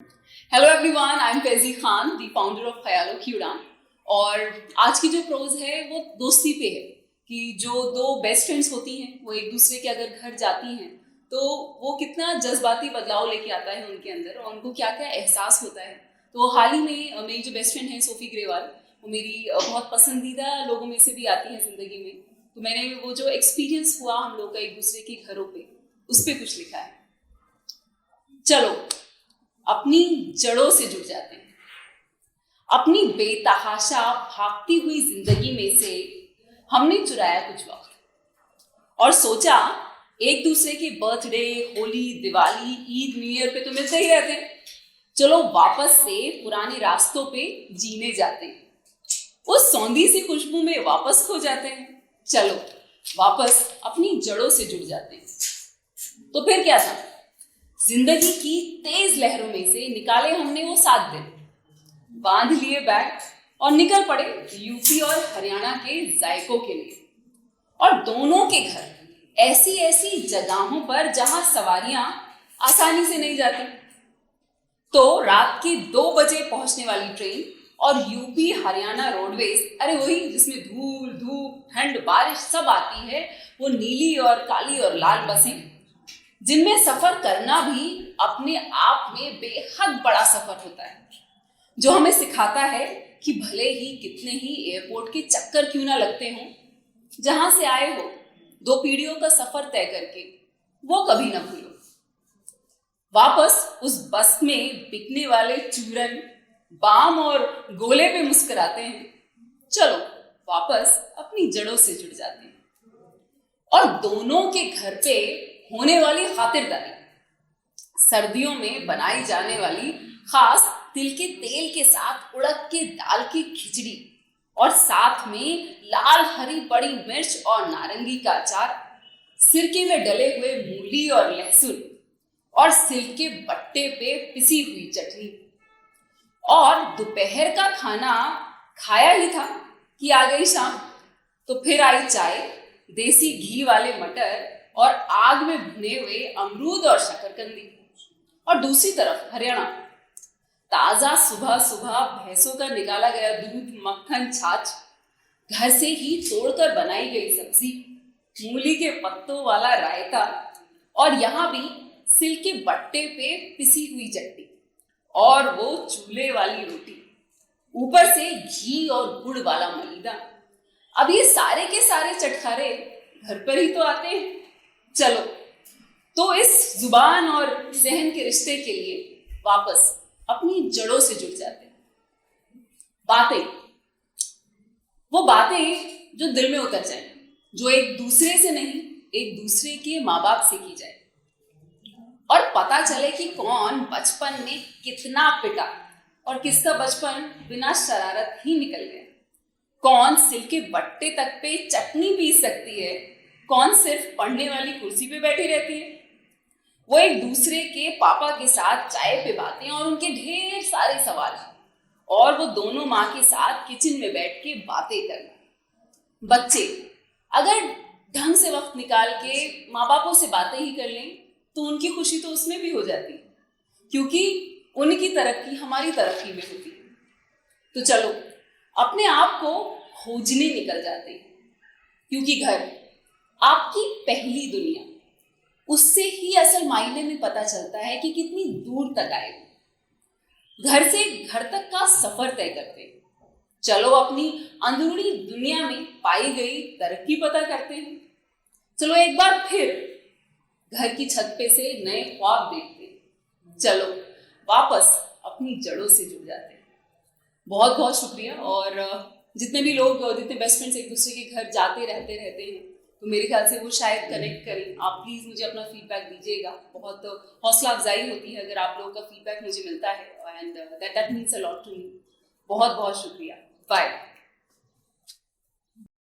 Hello everyone, I am Faizi Khan, the founder of ख्यालों की उड़ान। और आज की जो प्रोज है वो दोस्ती पे है कि जो दो बेस्ट फ्रेंड्स होती हैं वो एक दूसरे के अगर घर जाती हैं तो वो कितना जज्बाती बदलाव लेके आता है उनके अंदर और उनको क्या क्या एहसास होता है। तो हाल ही में मेरी जो बेस्ट फ्रेंड है सोफी ग्रेवाल, वो मेरी बहुत पसंदीदा लोगों में से भी आती है जिंदगी में। तो मैंने वो जो एक्सपीरियंस हुआ हम लोग का एक दूसरे के घरों पे, उस पर कुछ लिखा है। चलो अपनी जड़ों से जुड़ जाते हैं। अपनी बेतहाशा भागती हुई जिंदगी में से हमने चुराया कुछ वक्त और सोचा एक दूसरे के birthday, Holi, Diwali, Eid, new year पे तो मिलते ही रहते हैं, चलो वापस से पुराने रास्तों पे जीने जाते हैं, उस सौंधी सी खुशबू में वापस खो जाते हैं। चलो वापस अपनी जड़ों से जुड़ जाते हैं। तो फिर क्या था, जिंदगी की तेज लहरों में से निकाले हमने वो 7 दिन, बांध लिए बैग और निकल पड़े यूपी और हरियाणा के जायकों के लिए। और दोनों के घर ऐसी ऐसी जगहों पर जहां सवारियां आसानी से नहीं जाती। तो रात के 2 बजे पहुंचने वाली ट्रेन और यूपी हरियाणा रोडवेज, अरे वही जिसमें धूल, धूप, ठंड, बारिश सब आती है, वो नीली और काली और लाल बसें, जिनमें सफर करना भी अपने आप में बेहद बड़ा सफर होता है, जो हमें सिखाता है कि भले ही कितने ही एयरपोर्ट के चक्कर क्यों ना लगते हों, जहां से आए हो 2 पीढ़ियों का सफर तय करके वो कभी ना भूलो। वापस उस बस में बिकने वाले चूरन, बाम और गोले पे मुस्कुराते हैं। चलो वापस अपनी जड़ों से जुड़ जाते हैं और दोनों के घर पे होने वाली खातिरदारी, सर्दियों में बनाई जाने वाली खास तिल के तेल के साथ उड़द के दाल की खिचड़ी और साथ में लाल हरी बड़ी मिर्च और नारंगी का अचार, सिरके में डले हुए मूली और लहसुन और सिल्क के बट्टे पे पिसी हुई चटनी। और दोपहर का खाना खाया ही था कि आ गई शाम। तो फिर आई चाय, देसी घी वाले मटर और आग में भुने हुए अमरूद और शकरकंदी। और दूसरी तरफ हरियाणा, ताजा सुबह सुबह भैंसों का निकाला गया दूध, मक्खन, छाछ, घर से ही तोड़कर बनाई गई सब्जी, मूली के पत्तों वाला रायता और यहाँ भी सिल्क के बट्टे पे पिसी हुई चटनी और वो चूल्हे वाली रोटी, ऊपर से घी और गुड़ वाला मलीदा। अब ये सारे के सारे चटखारे घर पर ही तो आते हैं। चलो तो इस जुबान और जहन के रिश्ते के लिए वापस अपनी जड़ों से जुड़ जाते हैं। बातें, वो बातें जो दिल में उतर जाए, जो एक दूसरे से नहीं एक दूसरे के माँ बाप से की जाए और पता चले कि कौन बचपन में कितना पिटा और किसका बचपन बिना शरारत ही निकल गया, कौन सिल के बट्टे तक पे चटनी पीस सकती है, कौन सिर्फ पढ़ने वाली कुर्सी पे बैठी रहती है। वो एक दूसरे के पापा के साथ चाय पे बातें और उनके ढेर सारे सवाल, और वो दोनों माँ के साथ किचन में बैठ के बातें करना। बच्चे अगर ढंग से वक्त निकाल के माँ बापों से बातें ही कर लें तो उनकी खुशी तो उसमें भी हो जाती है, क्योंकि उनकी तरक्की हमारी तरक्की में होती है। तो चलो अपने आप को खोजने निकल जाते हैं, क्योंकि घर आपकी पहली दुनिया, उससे ही असल मायने में पता चलता है कि कितनी दूर तक आए। घर से घर तक का सफर तय करते हैं। चलो अपनी अंदरूनी दुनिया में पाई गई तरक्की पता करते हैं। चलो एक बार फिर घर की छत पे से नए ख्वाब देखते हैं। चलो वापस अपनी जड़ों से जुड़ जाते हैं। बहुत बहुत शुक्रिया। और जितने भी लोग, जितने बेस्ट फ्रेंड्स एक दूसरे के घर जाते रहते हैं, तो मेरे ख्याल से वो शायद कनेक्ट करें। आप प्लीज़ मुझे अपना फीडबैक दीजिएगा, बहुत हौसला अफजाई होती है अगर आप लोगों का फीडबैक मुझे मिलता है, and that means a lot to me. बहुत बहुत शुक्रिया। बाय।